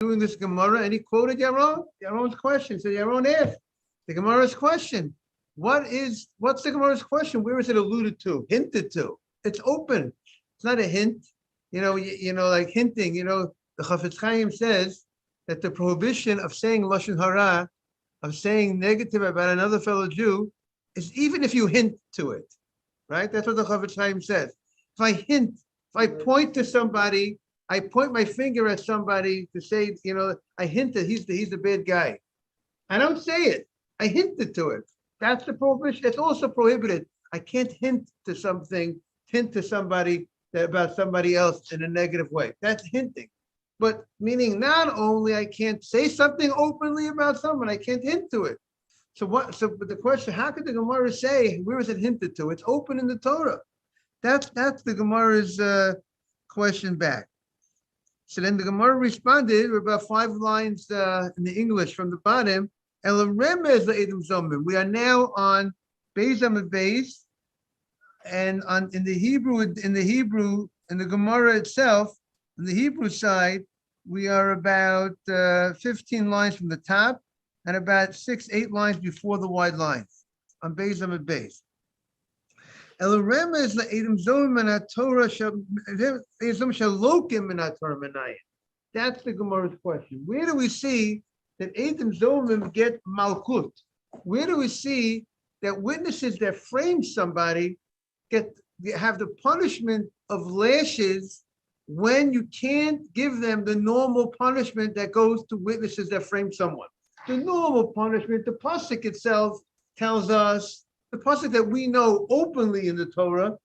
doing this Gemara, and he quoted Yaron's question. So Yaron asked the Gemara's question. What's the Gemara's question? Where is it alluded to? Hinted to. It's open. It's not a hint. Like hinting. The Chafetz Chaim says that the prohibition of saying lashon hara, of saying negative about another fellow Jew, is even if you hint to it, right? That's what the Chafetz Chaim says. If I hint, if I point to somebody, I point my finger at somebody to say, I hint that he's the bad guy. I don't say it. I hinted to it. That's the prohibition. It's also prohibited. I can't hint to somebody about somebody else in a negative way. That's hinting. But meaning not only I can't say something openly about someone, I can't hint to it. But the question, how could the Gemara say, where is it hinted to? It's open in the Torah. That's the Gemara's question back. So then the Gemara responded with about 5 lines in the English from the bottom. We are now on Beis Amud Beis, and in the Gemara itself, on the Hebrew side, we are about 15 lines from the top and about 6-8 lines before the wide lines on Beis Amud Beis. That's the Gemara's question. Where do we see that Edom Zomim get Malkut? Where do we see that witnesses that frame somebody have the punishment of lashes when you can't give them the normal punishment that goes to witnesses that frame someone? The normal punishment, the pasuk itself tells us, the pasuk that we know openly in the Torah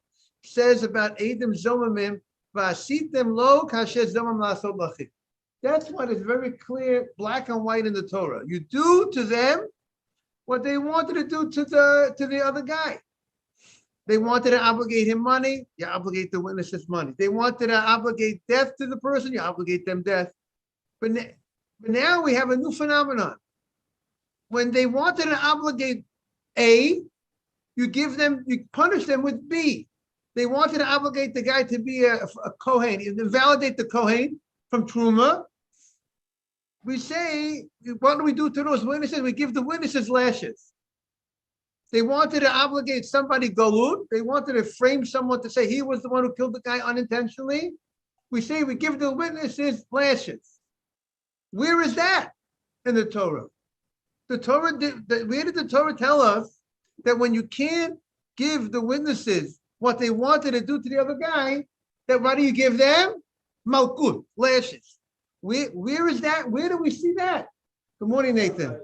says about Edom Zomimim, V'asitem lo kasher zomim la'asot lachim. That's what is very clear, black and white in the Torah. You do to them what they wanted to do to the other guy. They wanted to obligate him money, you obligate the witnesses money. They wanted to obligate death to the person, you obligate them death. But now we have a new phenomenon. When they wanted to obligate A, you punish them with B. They wanted to obligate the guy to be a Kohen, invalidate the Kohen from Truma. We say, what do we do to those witnesses? We give the witnesses lashes. They wanted to obligate somebody galut. They wanted to frame someone to say he was the one who killed the guy unintentionally. We say we give the witnesses lashes. Where is that in the Torah? Where did the Torah tell us that when you can't give the witnesses what they wanted to do to the other guy, that what do you give them? Malkut, lashes. Where is that? Where do we see that? Good morning, Nathan.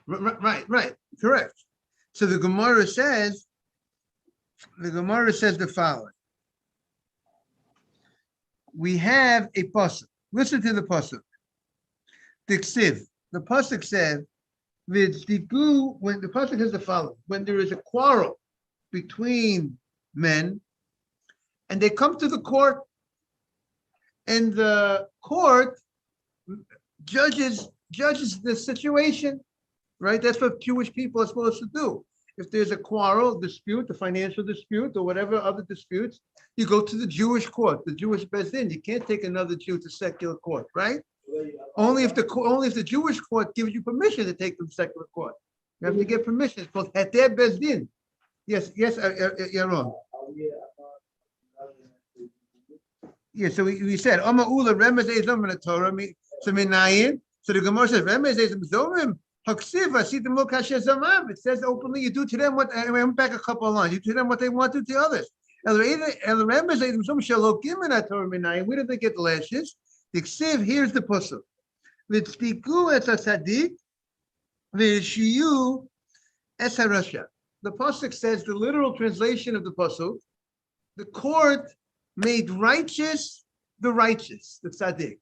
Right, correct. So the Gemara says the following. We have a pasuk. Listen to the pasuk. The pasuk said, when the pasuk says the following: when there is a quarrel between men, and they come to the court, and the court judges the situation, right? That's what Jewish people are supposed to do. If there's a quarrel, dispute, a financial dispute, or whatever other disputes, you go to the Jewish court, the Jewish Beis Din. You can't take another Jew to secular court, right? Only if the Jewish court gives you permission to take them to secular court. You have to get permission. It's called Heter Beis Din. Yes, Yaron. Yeah, so we said, Oma Ula Remez Ezom in the Torah, so Minayin. So the Gemara says, Remez Ezom Zomim, Haksiv, Asitim Lo Kasher Zamam. It says openly, you do to them what, I went back a couple of lines, you do to them what they want to the others. El Remez Ezom Zomim Shalokim in that Torah Minayin. Where did they get the lashes? The Ksiv, here's the pasuk. V'tzpiku et hasadik, v'shiyu es harasha. The pasuk says, the literal translation of the pasuk, the court made righteous the righteous, the tzaddik.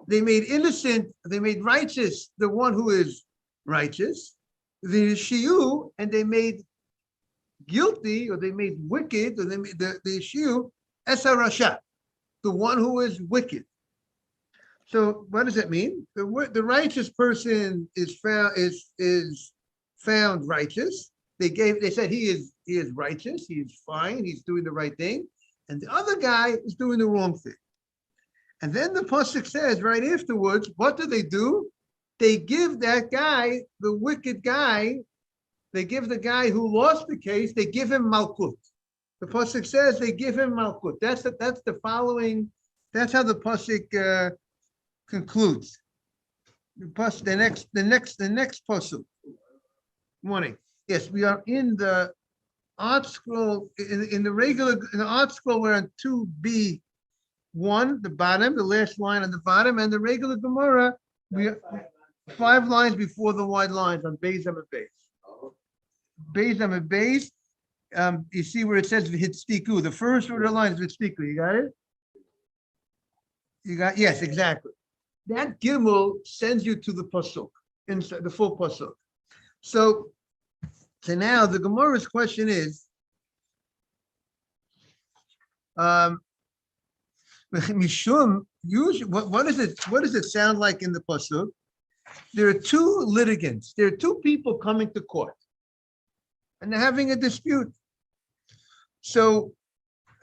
They made righteous the one who is righteous, the shiyu, and they made guilty, or they made wicked, or they made the shiyu es harasha, the one who is wicked. So what does it mean? The righteous person is found righteous. They said he is righteous, he is fine, he's doing the right thing, and the other guy is doing the wrong thing. And then the pasuk says right afterwards, what do? They give that guy, the wicked guy, they give the guy who lost the case, they give him malkut. The pasuk says they give him malkut. That's the following. That's how the pasuk concludes. The next pasuk. Morning. Yes, we are in the art scroll. In the art scroll, we're on 2B1, the bottom, the last line on the bottom, and the regular Gemara, we are 5 lines before the wide lines on Beis Amid Beis. Beis Amid Beis. You see where it says V'hitztiku. The first word of the line is V'hitztiku. You got it? Yes, exactly. That Gimel sends you to the pasuk, inside the full pasuk. So now the Gemara's question is, Mishum, usually, what does it sound like in the pasuk? There are 2 litigants. There are 2 people coming to court, and they're having a dispute. So,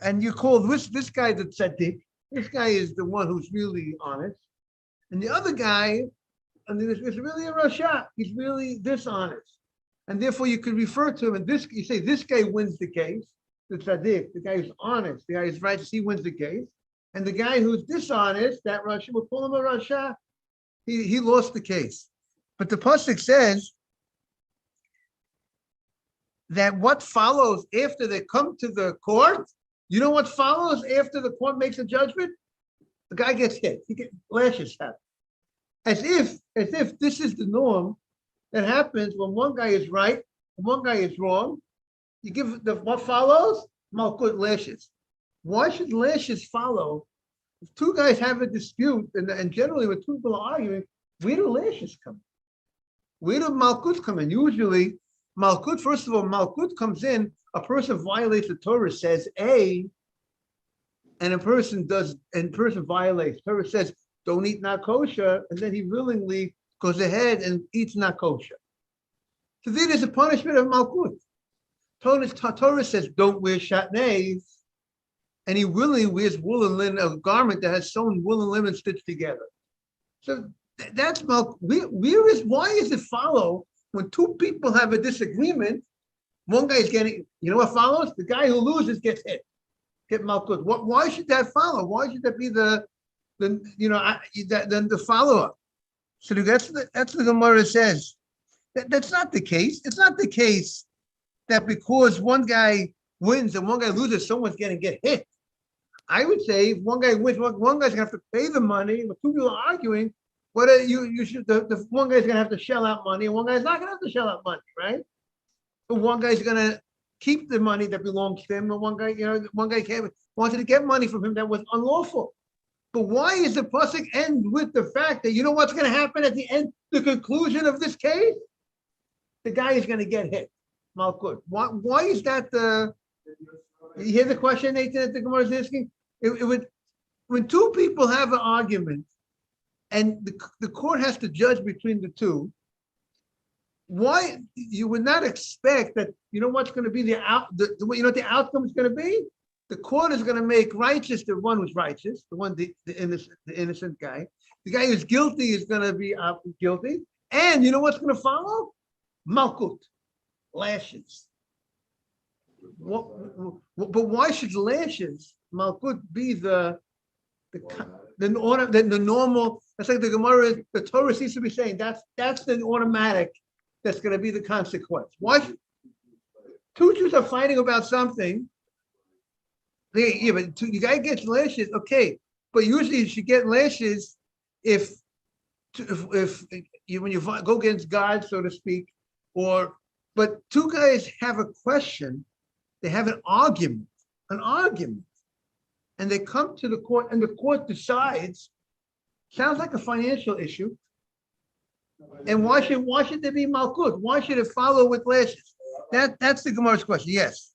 and you call this guy the tzaddik. This guy is the one who's really honest, and the other guy, is really a rasha. He's really dishonest, and therefore you could refer to him. And you say this guy wins the case. The tzaddik, the guy who's honest, the guy who's righteous, he wins the case. And the guy who's dishonest, that rasha, we'll call him a rasha. He lost the case. But the pasuk says that what follows after they come to the court, you know what follows after the court makes a judgment? The guy gets hit. He gets lashes happen. As if this is the norm that happens when one guy is right and one guy is wrong. You give what follows? Malkut, lashes. Why should lashes follow? If 2 guys have a dispute, and generally when 2 people are arguing, where do lashes come in? Where do malkut come in? Usually, malkut, first of all, malkut comes in, a person violates the Torah, says A, and a person violates. Torah says, don't eat not kosher, and then he willingly goes ahead and eats not kosher. So then there's a punishment of malkut. Torah says, don't wear shatnez, and he willingly wears wool and linen, a garment that has sewn wool and linen stitched together. So that's malkut. Why does it follow when 2 people have a disagreement? One guy is getting, you know what follows? The guy who loses gets hit. Get malkut. Why should that follow? Why should that be the follow-up? So that's the Gemara says. That's not the case. It's not the case that because one guy wins and one guy loses, someone's going to get hit. I would say if one guy wins, one guy's going to have to pay the money. If 2 people are arguing, you should the one guy's going to have to shell out money, and one guy's not going to have to shell out money, right? But one guy's going to keep the money that belongs to him, and one guy wanted to get money from him that was unlawful. But why is the pasuk end with the fact that you know what's going to happen at the end, the conclusion of this case? The guy is going to get hit. Malkut. Why is that the? You hear the question, Nathan, that the Gemara is asking? When 2 people have an argument, and the court has to judge between the 2. Why you would not expect that? You know what's going to be the outcome is going to be? The court is going to make righteous the one who's righteous, the innocent guy. The guy who's guilty is going to be guilty. And you know what's going to follow? Malkut, lashes. But why should lashes, malkut, be the normal? That's like the Gemara, the Torah seems to be saying that's the automatic. That's going to be the consequence. Why should 2 Jews are fighting about something? But you guy gets lashes, okay. But usually you should get lashes if when you go against God, so to speak, but 2 guys have a question, they have an argument, and they come to the court, and the court decides. Sounds like a financial issue. And why should there be malkut? Why should it follow with lashes? That's the Gemara's question. Yes.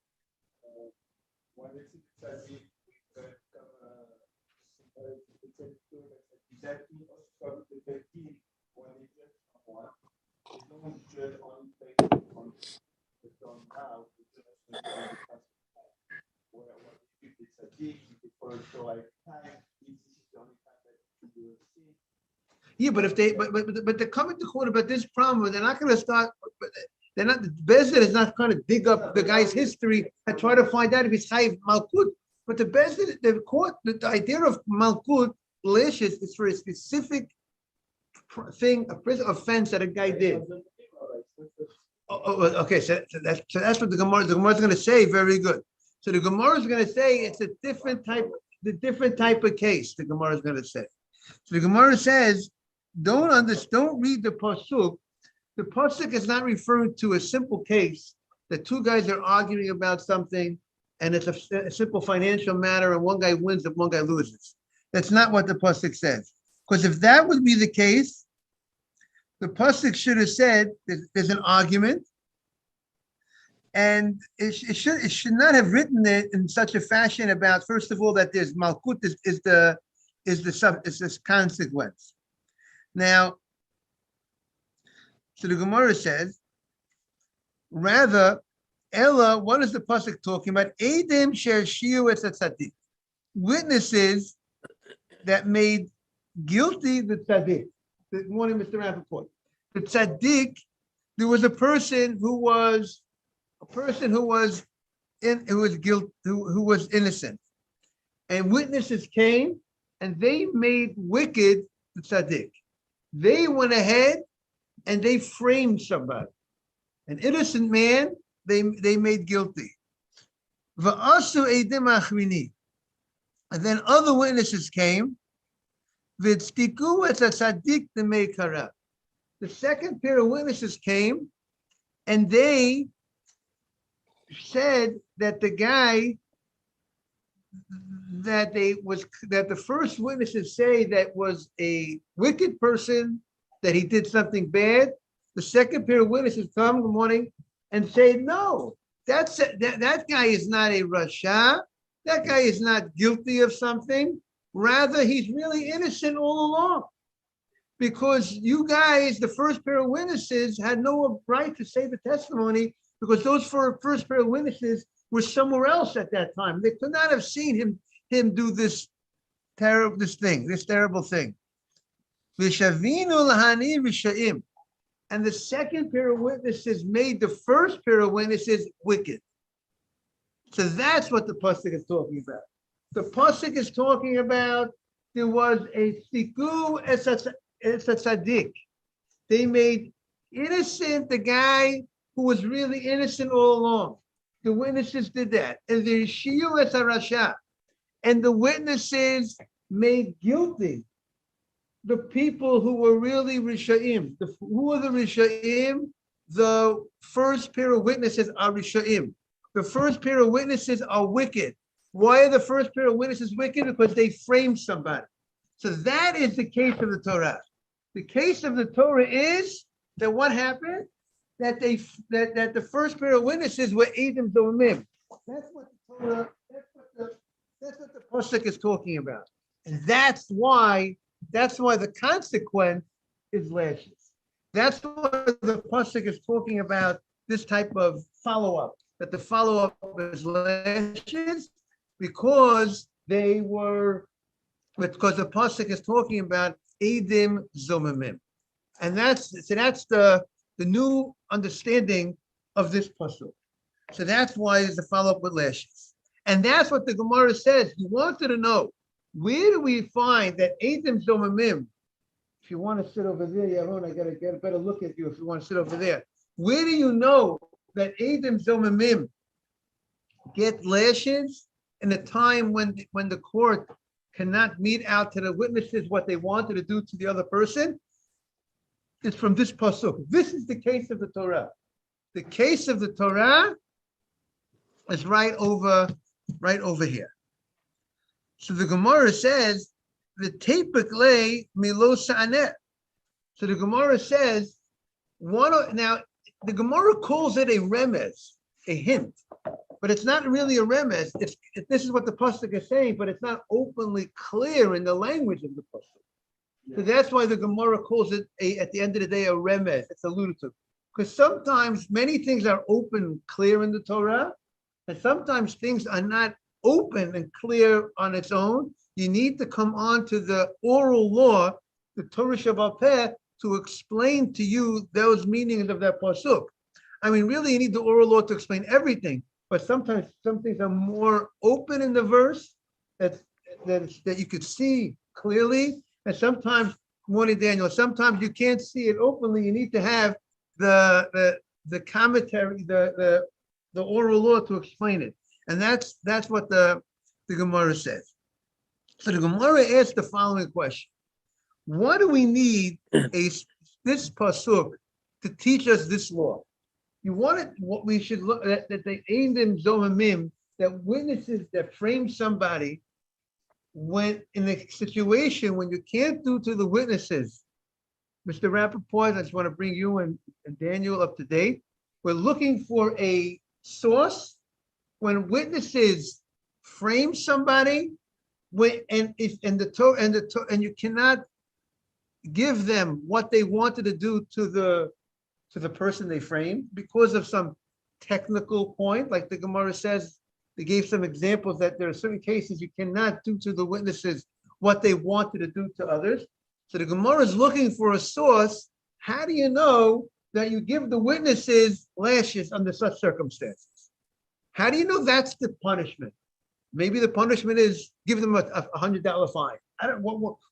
Yeah, but if they, but they're coming to court about this problem, they're not going to start. They're not. Bezdin is not going to dig up the guy's history and try to find out if he's chayiv malkut. But the Bezdin, the court, the idea of malkut licious is for a specific thing, a prison offense that a guy did. Okay, so that's what the Gemara is going to say. Very good. So the Gemara is going to say it's a different type of case. The Gemara is going to say. So the Gemara says, don't read the pasuk. The pasuk is not referring to a simple case that two guys are arguing about something, and it's a simple financial matter, and one guy wins and one guy loses. That's not what the pasuk says. Because if that would be the case, the pasuk should have said there's an argument, and it should not have written it in such a fashion about, first of all, that there's malkut is this consequence. Now, so the Gemara says, rather, Ella, what is the pasuk talking about? Edim shershiu es tzaddik, witnesses that made guilty the tzaddik. Good morning, Mr. Rappaport. The tzaddik, there was a person who was innocent, and witnesses came and they made wicked the tzaddik. They went ahead and they framed somebody, an innocent man. They made guilty. V'asu eidim achrini, and then other witnesses came. V'tztiku et tzaddik demei kara. The second pair of witnesses came, and they said that the guy that the first witnesses say that was a wicked person, that he did something bad. The second pair of witnesses come in the morning and say, no, that guy is not a rasha. That guy is not guilty of something. Rather, he's really innocent all along. Because you guys, the first pair of witnesses, had no right to say the testimony, because those first pair of witnesses were somewhere else at that time. They could not have seen him do this terrible thing. V'shavinu lahani v'sha'im. And the second pair of witnesses made the first pair of witnesses wicked. So that's what the pasuk is talking about. The pasuk is talking about there was a siku es a tzaddik. They made innocent the guy who was really innocent all along. The witnesses did that. And the shiu es a rasha. And the witnesses made guilty the people who were really Risha'im. Who are the Risha'im? The first pair of witnesses are Risha'im. The first pair of witnesses are wicked. Why are the first pair of witnesses wicked? Because they framed somebody. So that is the case of the Torah. The case of the Torah is that what happened? That the first pair of witnesses were Edom Domim. That's what the Torah, that's what the pasuk is talking about. And that's why the consequence is lashes. That's why the pasuk is talking about this type of follow-up, that the follow-up is lashes, because the pasuk is talking about Edim Zomimim. And that's the new understanding of this pasuk. So that's why there's a follow-up with lashes. And that's what the Gemara says. He wanted to know, where do we find that Edim Zomimim? If you want to sit over there, Yaron, I got to get a better look at you if you want to sit over there. Where do you know that Edim Zomimim get lashes in a time when the court cannot mete out to the witnesses what they wanted to do to the other person? It's from this pasuk. This is the case of the Torah. The case of the Torah is right over here. So the Gemara says, the tepik lay milo sa'aneh. So the Gemara says, now the Gemara calls it a remez, a hint, but it's not really a remez. This is what the pasuk is saying, but it's not openly clear in the language of the pasuk. So that's why the Gemara calls it at the end of the day, a remez. It's alluded to. Because sometimes many things are open, clear in the Torah, and sometimes things are not open and clear on its own. You need to come on to the oral law, the Torah Shabbat Peh, to explain to you those meanings of that pasuk. I mean, really, you need the oral law to explain everything, but sometimes some things are more open in the verse that you could see clearly, and sometimes, morning Daniel, sometimes you can't see it openly. You need to have the commentary, the oral law to explain it, and that's what the Gemara says. So the Gemara asks the following question: what do we need this pasuk to teach us this law? You want it, what we should look at, that they aimed in Zohamim, that witnesses that frame somebody when in a situation when you can't do to the witnesses. Mr. Rappaport, I just want to bring you and Daniel up to date. We're looking for a source when witnesses frame somebody, and you cannot give them what they wanted to do to the person they framed because of some technical point, like the Gemara says. They gave some examples that there are certain cases you cannot do to the witnesses what they wanted to do to others. So the Gemara is looking for a source. How do you know that you give the witnesses lashes under such circumstances? How do you know that's the punishment? Maybe the punishment is give them a $100 fine. I don't.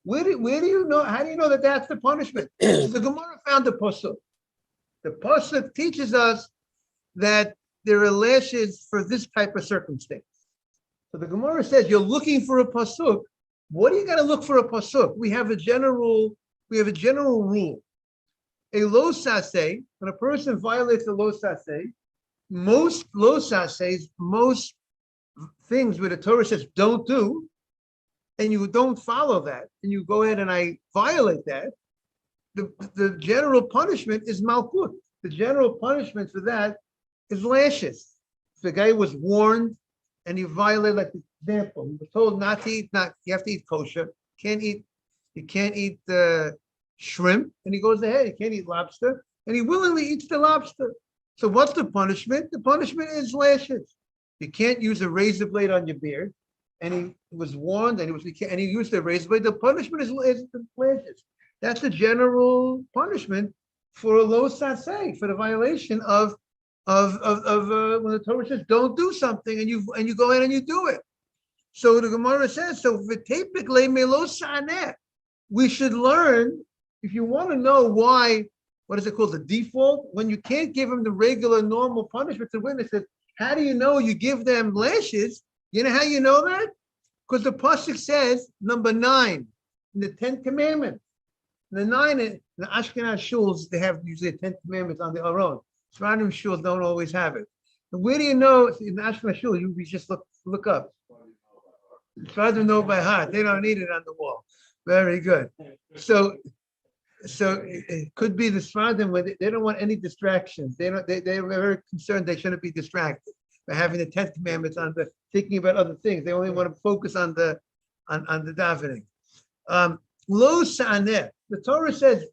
Where do you know? How do you know that that's the punishment? So the Gemara found the pasuk. The pasuk teaches us that there are lashes for this type of circumstance. So the Gemara says you're looking for a pasuk. What do you got to look for a pasuk? We have a general rule. A lo saseh, when a person violates a lo saseh, most lo sasehs, most things where the Torah says don't do, and you don't follow that, and you go ahead and I violate that, the general punishment is malkut. The general punishment for that is lashes. If the guy was warned and he violated, like the example, he was told not to eat, you have to eat kosher. You can't eat shrimp, and he goes ahead, he can't eat lobster, and he willingly eats the lobster. So what's the punishment? The punishment is lashes. You can't use a razor blade on your beard, and he was warned, and he used a razor blade. The punishment is lashes. That's the general punishment for a lo saseh, for the violation of when the Torah says don't do something, and you go ahead and you do it. So the Gemara says, so v'tepik melo saneh. We should learn, if you want to know why, what is it called, the default, when you can't give them the regular normal punishment to witnesses, how do you know you give them lashes? You know how you know that? Because the pasuk says, number 9, in the 10 commandments. The 9, in the Ashkenaz shuls, they have usually the 10 commandments on their own. Surrounding shuls don't always have it. And where do you know, in the Ashkenaz shul, you just look up. Try to know by heart. They don't need it on the wall. Very good. So it could be the Sfardim where they don't want any distractions. They're very concerned they shouldn't be distracted by having the 10 commandments on thinking about other things. They only want to focus on the davening. Lo saneh. The Torah says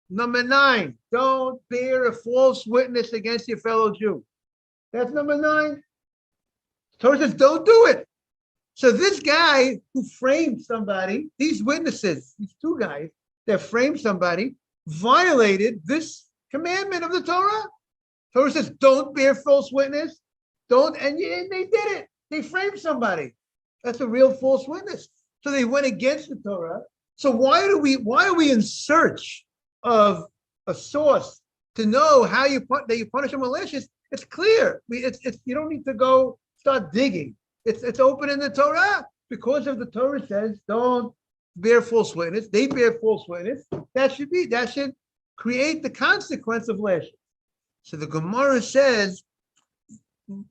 number 9, don't bear a false witness against your fellow Jew. That's number 9. The Torah says don't do it. So this guy who framed somebody, these witnesses, these 2 guys that framed somebody, violated this commandment of the Torah. Torah says, don't bear false witness. And they did it. They framed somebody. That's a real false witness. So they went against the Torah. So why are we in search of a source to know how you punish them with lashes? It's clear. You don't need to go start digging. It's open in the Torah because of the Torah says don't bear false witness. They bear false witness. That should create the consequence of lashes. So the Gemara says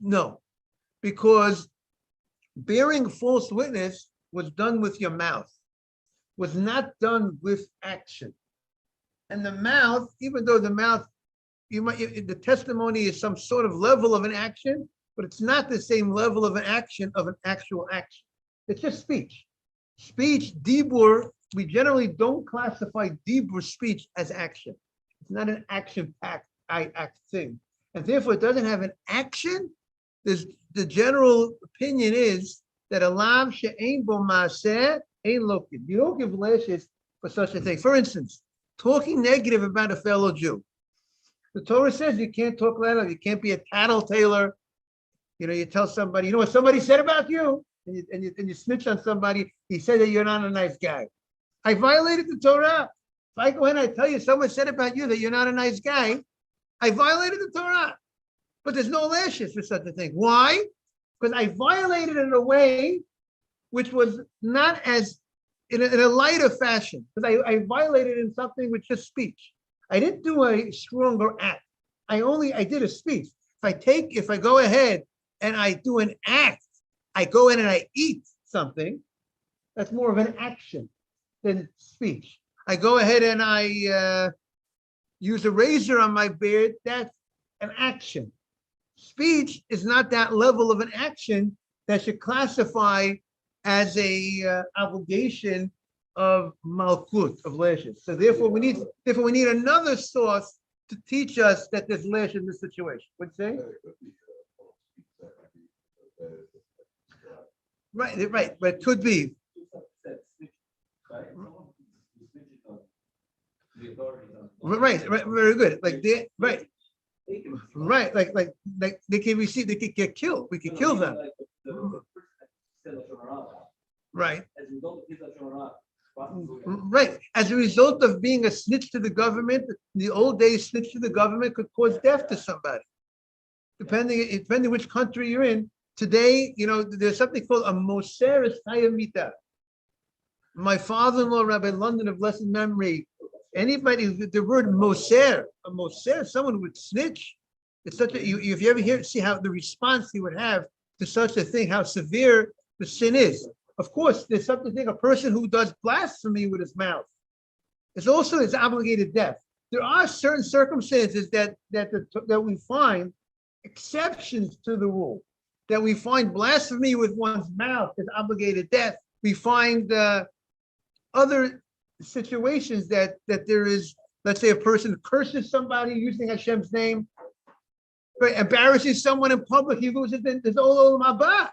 no, because bearing false witness was done with your mouth, was not done with action. And the mouth, even though the mouth, the testimony is some sort of level of an action, but it's not the same level of an action of an actual action. It's just speech. Speech, dibur, we generally don't classify Dibur speech as action. It's not an action-packed I act thing. And therefore it doesn't have an action. The general opinion is that a lav she'ein bo ma'aseh ein lokin. You don't give lashes for such a thing. For instance, talking negative about a fellow Jew. The Torah says you can't talk that. You can't be a tattletailer. You tell somebody, what somebody said about you, and you snitch on somebody. He said that you're not a nice guy. I violated the Torah. If I go in and I tell you someone said about you that you're not a nice guy, I violated the Torah. But there's no lashes for such a thing. Why? Because I violated it in a way which was not as in a lighter fashion. Because I violated in something with just speech. I didn't do a stronger act. I did a speech. If I go ahead and I do an act, I go in and I eat something, that's more of an action than speech. I go ahead and I use a razor on my beard, that's an action. Speech is not that level of an action that should classify as a obligation of malkut, of lashes. So therefore we need another source to teach us that there's lash in this situation. What'd you say? Right, but it could be. Right, very good. Like like they can receive, they could get killed. We could kill them. Right. Right. As a result of being a snitch to the government, in the old days, snitch to the government could cause death to somebody. Depending which country you're in. Today, there's something called a moseres hayamita. My father-in-law, Rabbi London of blessed memory, the word moser, a moser, someone who would snitch. It's such a, if you ever see how the response he would have to such a thing, how severe the sin is. Of course, there's something, a person who does blasphemy with his mouth. It's obligated death. There are certain circumstances that we find exceptions to the rule. That we find blasphemy with one's mouth is obligated death. We find other situations that there is, let's say a person curses somebody using Hashem's name, embarrasses someone in public, he loses his olam haba.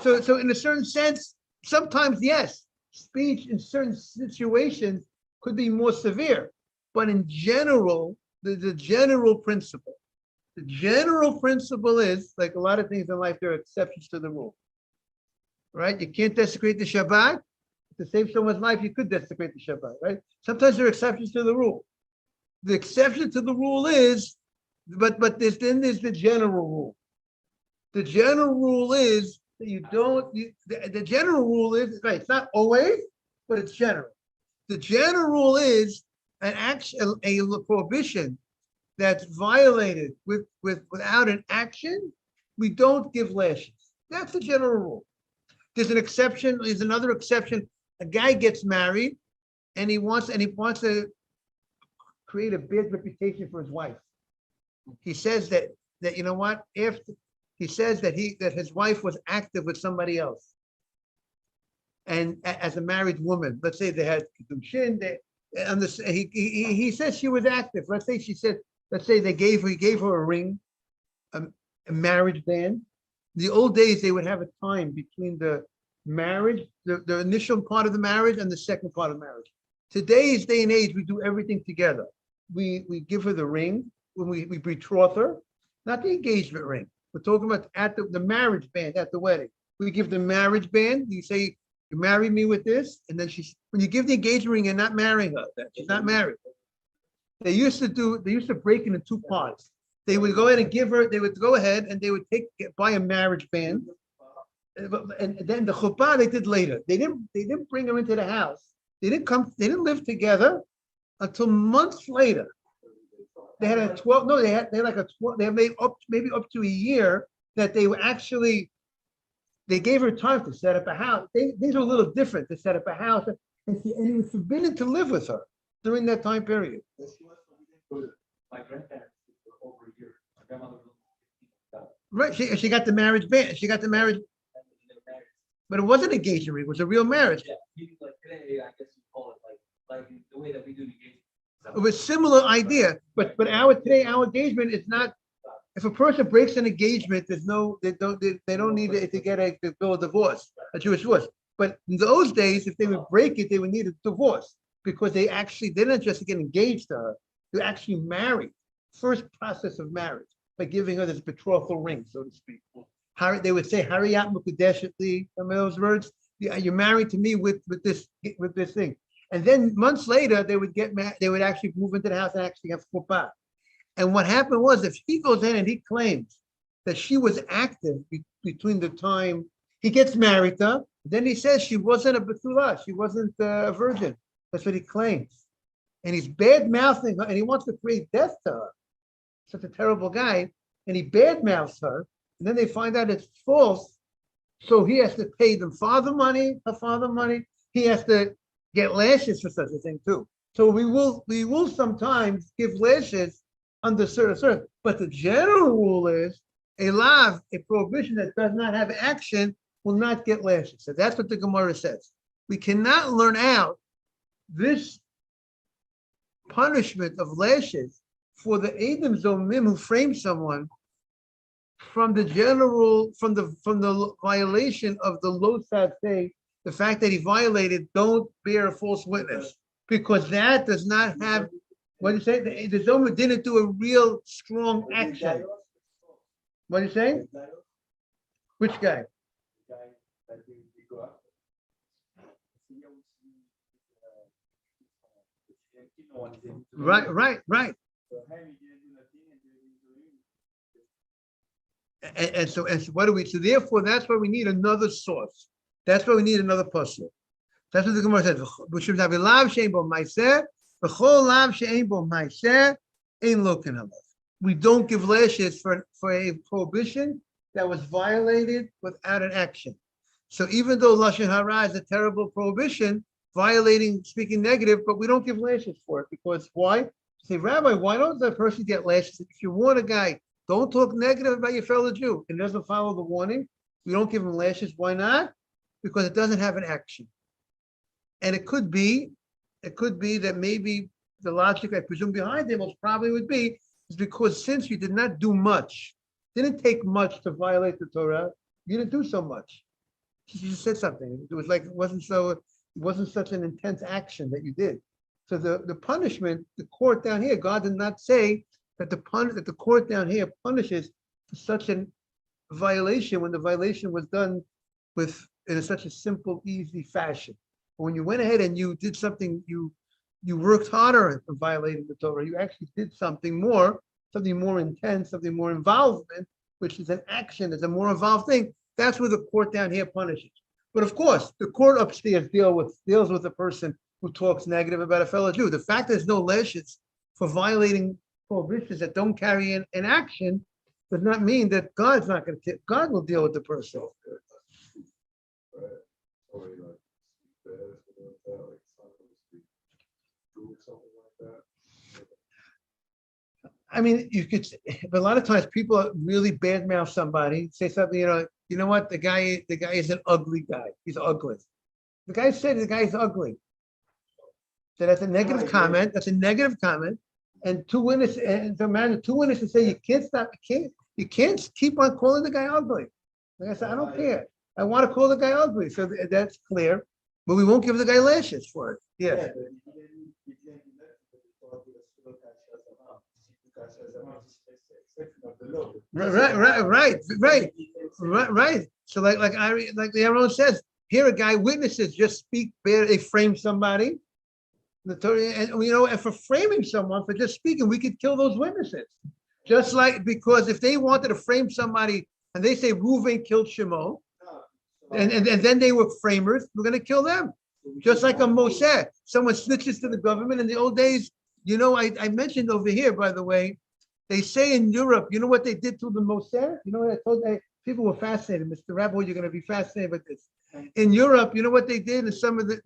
So in a certain sense, sometimes yes, speech in certain situations could be more severe, but in general, the general principle is, like a lot of things in life, there are exceptions to the rule. Right? You can't desecrate the Shabbat. To save someone's life, you could desecrate the Shabbat, right? Sometimes there are exceptions to the rule. The exception to the rule is, but there's the general rule. The general rule is that the general rule is, right, it's not always, but it's general. The general rule is an action, a prohibition that's violated without an action, we don't give lashes. That's the general rule. There's another exception. A guy gets married and he wants to create a bad reputation for his wife. He says that he says that his wife was active with somebody else. And as a married woman, let's say they had kedushin, he says she was active. Let's say he gave her a ring, a marriage band. The old days, they would have a time between the marriage, the initial part of the marriage and the second part of marriage. Today's day and age, we do everything together. We give her the ring when we betroth her, not the engagement ring. We're talking about at the marriage band at the wedding. We give the marriage band. You say, you marry me with this, and then when you give the engagement ring, you're not marrying her. She's not married. They used to break it in two parts. They would go ahead and they would go ahead and they would buy a marriage band. And then the chuppah they did later. They didn't bring her into the house. They didn't live together until months later. They had maybe up to a year that they gave her time to set up a house. Things are a little different to set up a house. And he was forbidden to live with her during that time period. My grandparents for over a year. My grandmother was Right, she got the marriage band. She got the marriage, but it wasn't an engagement ring. It was a real marriage. Yeah, like today, I guess you call It was similar idea, but our engagement is not. If a person breaks an engagement, there's no, they don't need it to get a to bill a divorce, a Jewish divorce. But in those days, if they would break it, they would need a divorce because they didn't just get engaged to her, they actually married. First process of marriage by giving her this betrothal ring, so to speak. They would say, "Hariyat mukadeshitli," some of those words. You're married to me with this thing. And then months later, they would get married. They would actually move into the house and actually have chuppah. And what happened was, if he goes in and he claims that she was active between the time he gets married to her, then he says she wasn't a Bethulah, she wasn't a virgin. That's what he claims. And he's bad mouthing her and he wants to create death to her. Such a terrible guy. And he bad mouths her. And then they find out it's false. So he has to pay them father money, her father money. He has to get lashes for such a thing too. So we will sometimes give lashes under certain, but the general rule is a lav, a prohibition that does not have action will not get lashes. So that's what the Gemara says. We cannot learn out this punishment of lashes for the Edom Zomim who framed someone from the violation of the Losad thing, the fact that he violated, don't bear a false witness, because that does not have. What do you say? The Zoma didn't do a real strong action. What do you say? Which guy? Right. And so what do we? So therefore, that's why we need another source. That's why we need another puzzle. That's what the Gemara says. We should have a lav shein bo ma'aseh. We don't give lashes for a prohibition that was violated without an action. So even though lashon hara is a terrible prohibition, violating, speaking negative, but we don't give lashes for it because why? Say, Rabbi, why don't the person get lashes? If you warn a guy, don't talk negative about your fellow Jew, and doesn't follow the warning, we don't give him lashes. Why not? Because it doesn't have an action. And it could be that maybe the logic I presume behind it most probably would be is because since you did not do much, didn't take much to violate the Torah, you didn't do so much. You just said something. It was like it wasn't such an intense action that you did. So the punishment, the court down here, God did not say that the court down here punishes for such a violation when the violation was done in such a simple, easy fashion. But when you went ahead and you did something, you worked harder for violating the Torah. You actually did something more intense, something more involvement, which is an action, is a more involved thing. That's where the court down here punishes. But of course, the court upstairs deals with a person who talks negative about a fellow Jew. The fact there's no lashes for violating prohibitions that don't carry an action does not mean that God's not going to. God will deal with the person. I mean, you could, but a lot of times people really badmouth somebody, say something, you know what, the guy is an ugly guy. He's ugly. The guy said the guy's ugly. So that's a negative comment. That's a negative comment. And two witnesses say you can't keep on calling the guy ugly. Like I said, I don't care. I want to call the guy ugly. So that's clear. But we won't give the guy lashes for it. Yeah. Right. So like the Aaron says, here a guy witnesses just speak bad, they frame somebody. The Torah, and and for framing someone for just speaking, we could kill those witnesses. Just like because if they wanted to frame somebody and they say Reuven killed Shimon, and then they were framers, we're gonna kill them. Just like a Moshe, someone snitches to the government in the old days. I mentioned over here, by the way, they say in Europe, you know what they did to the Moshe? You know what I told you? People were fascinated. Mr. Rabbi, you're going to be fascinated with this. In Europe, you know what they did? In some of the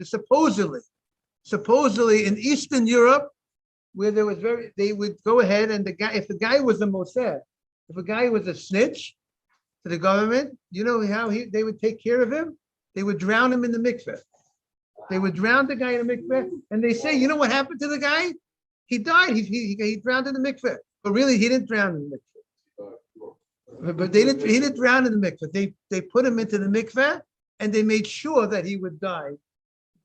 supposedly in Eastern Europe, where they would go ahead and if the guy was a Moshe, if a guy was a snitch to the government, you know how they would take care of him? They would drown him in the mikveh. They would drown the guy in the mikveh, and they say, you know what happened to the guy? He died. He drowned in the mikveh. But really, he didn't drown in the mikveh. But he didn't drown in the mikveh. They put him into the mikveh and they made sure that he would die.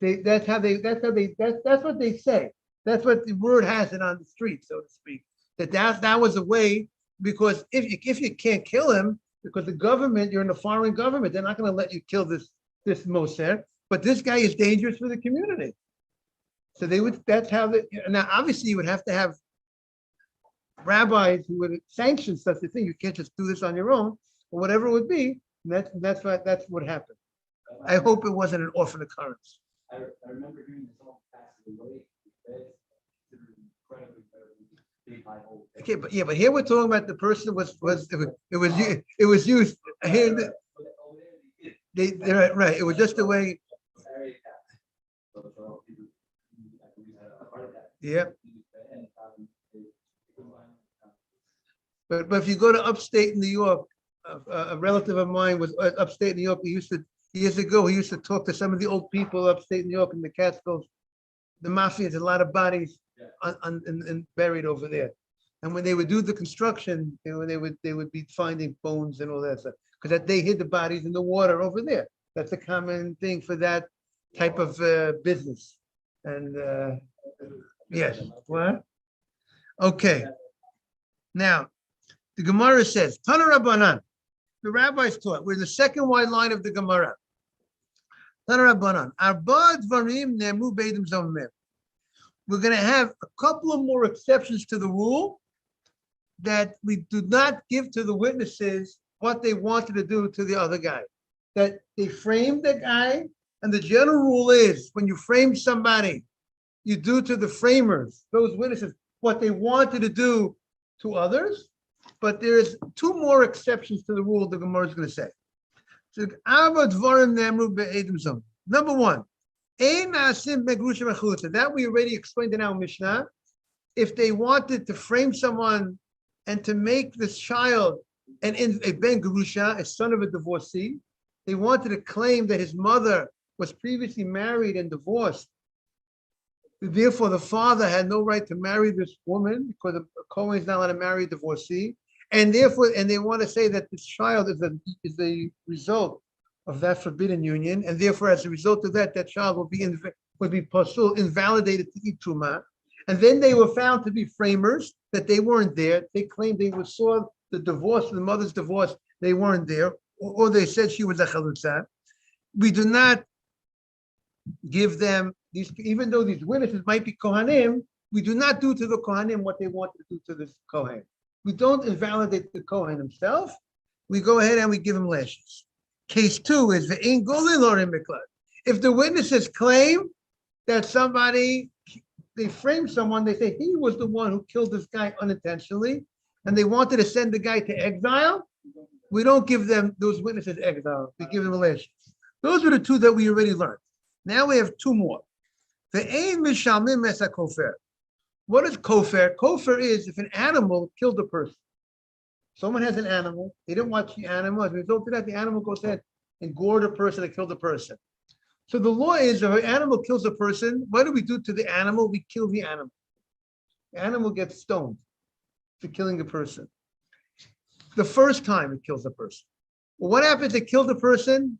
That's what they say. That's what the word has it on the street, so to speak. That was a way, because if you can't kill him, because the government, you're in a foreign government, they're not going to let you kill this Moser. But this guy is dangerous for the community. So that's how now obviously you would have to have rabbis who would sanction such a thing. You can't just do this on your own, or whatever it would be. And that's what happened. I hope it wasn't an orphan occurrence. I remember hearing this all passed away. Incredibly big high hole. Okay, but here we're talking about the person it was used here. They're right. It was just the way. Yeah. But if you go to upstate New York, a relative of mine was upstate New York. Years ago, he used to talk to some of the old people upstate New York in the Catskills. The mafia has a lot of bodies and buried over there. And when they would do the construction, they would be finding bones and all that stuff, because they hid the bodies in the water over there. That's a common thing for that type of business. And yes, what? Okay. Now, the Gemara says, Tana Rabbanan. The rabbis taught. We're in the second wide line of the Gemara. Tana Rabbanan. Arba dvarim nemu beidim zomim. We're going to have a couple of more exceptions to the rule, that we do not give to the witnesses what they wanted to do to the other guy. That they framed the guy, and the general rule is when you frame somebody, you do to the framers, those witnesses, what they wanted to do to others. But there's two more exceptions to the rule the Gemara is going to say. So, number one, that we already explained in our Mishnah. If they wanted to frame someone and to make this child a ben gerusha, a son of a divorcee, they wanted to claim that his mother was previously married and divorced. Therefore, the father had no right to marry this woman, because a Kohen is not allowed to marry a divorcee. And therefore, they want to say that this child is a result of that forbidden union, and therefore, as a result of that, that child will be pasul, invalidated to eat truma. And then they were found to be framers, that they weren't there. They claimed they saw the divorce, the mother's divorce. They weren't there, or they said she was a chalutza. We do not give them these, even though these witnesses might be kohanim. We do not do to the kohanim what they want to do to this kohen. We don't invalidate the kohen himself. We go ahead and we give him lashes. Case two is ve'in golin lorim miklad. If the witnesses claim that they frame someone, they say he was the one who killed this guy unintentionally, and they wanted to send the guy to exile, we don't give them, those witnesses, exile. We give them lashes. Those were the two that we already learned. Now we have two more. Ve'in mishalmim es hakofer. What is kofer? Kofer is if an animal killed a person. Someone has an animal, they didn't watch the animal. As a result of that, the animal goes ahead and gored a person and killed a person. So the law is, if an animal kills a person, what do we do to the animal? We kill the animal. The animal gets stoned for killing a person. The first time it kills a person. Well, what happens? It killed a person,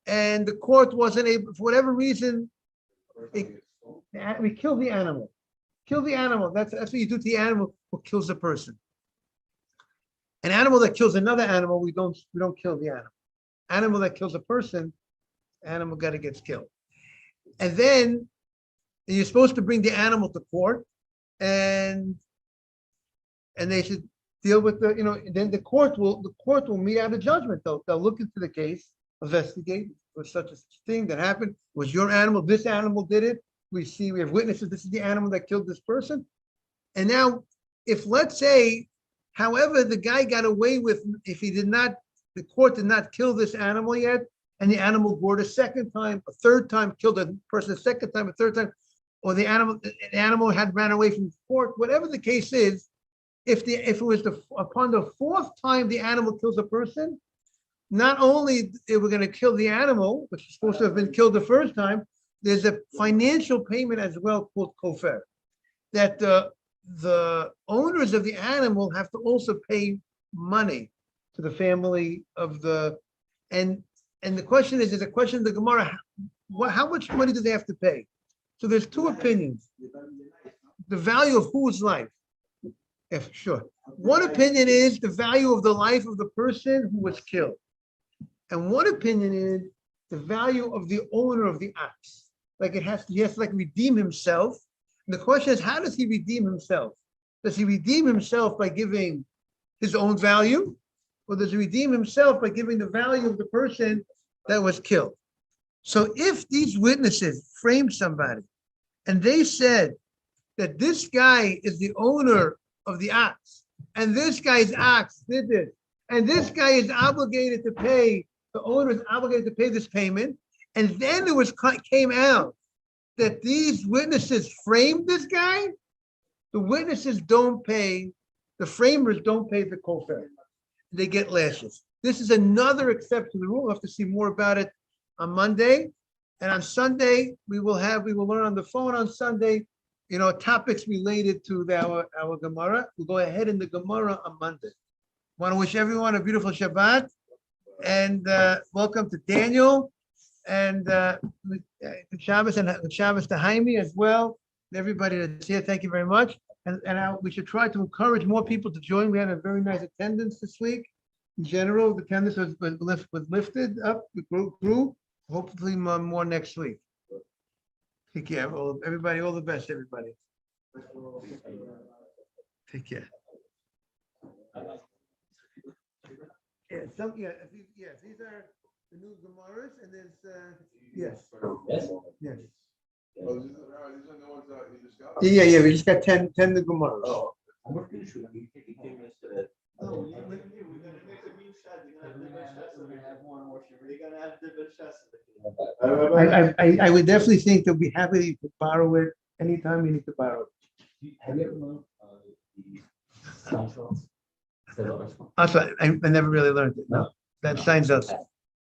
and the court wasn't able, for whatever reason, we kill the animal. Kill the animal. That's what you do to the animal who kills a person. An animal that kills another animal, we don't kill the animal. Animal that kills a person, animal gets killed. And then you're supposed to bring the animal to court, and they should deal with then the court will mete out a judgment. They'll look into the case, investigate, was such a thing that happened, was your animal, this animal did it. We have witnesses, this is the animal that killed this person. And now, if let's say, however, the guy got away with, if the court did not kill this animal yet, and the animal gored a second time, a third time, killed a person a second time, a third time, or the animal had ran away from the court, whatever the case is, if it was upon the fourth time the animal kills a person, not only they were going to kill the animal, which is supposed to have been killed the first time, there's a financial payment as well called kofer, that the owners of the animal have to also pay money to the family of the, and the question is a question of the Gemara, how much money do they have to pay? So there's two opinions. The value of whose life? If sure. One opinion is the value of the life of the person who was killed. And one opinion is the value of the owner of the ox. Like he has to like redeem himself. And the question is, how does he redeem himself? Does he redeem himself by giving his own value? Or does he redeem himself by giving the value of the person that was killed? So if these witnesses framed somebody and they said that this guy is the owner of the ox, and this guy's ox did this, and this guy is obligated to pay, the owner is obligated to pay this payment, and then came out that these witnesses framed this guy, the witnesses don't pay, the framers don't pay the kofar. They get lashes. This is another exception to the rule. We'll have to see more about it on Monday. And on Sunday, we will learn on the phone on Sunday, topics related to our Gemara. We'll go ahead in the Gemara on Monday. Want to wish everyone a beautiful Shabbat, and welcome to Daniel, and Shabbos to Jaime as well. And everybody that's here, thank you very much. And we should try to encourage more people to join. We had a very nice attendance this week. In general, the attendance was lifted up, it grew. Hopefully more next week. Take care, everybody. All the best, everybody. Take care. These are the new Gemaras, and there's yes. Oh, these are the ones that you discussed? Yeah. We just got 10 the Gemaras. Oh. I would definitely think they'll be happy to borrow it anytime you need to borrow it. Have you ever learned the I never really learned it. No, that signs us.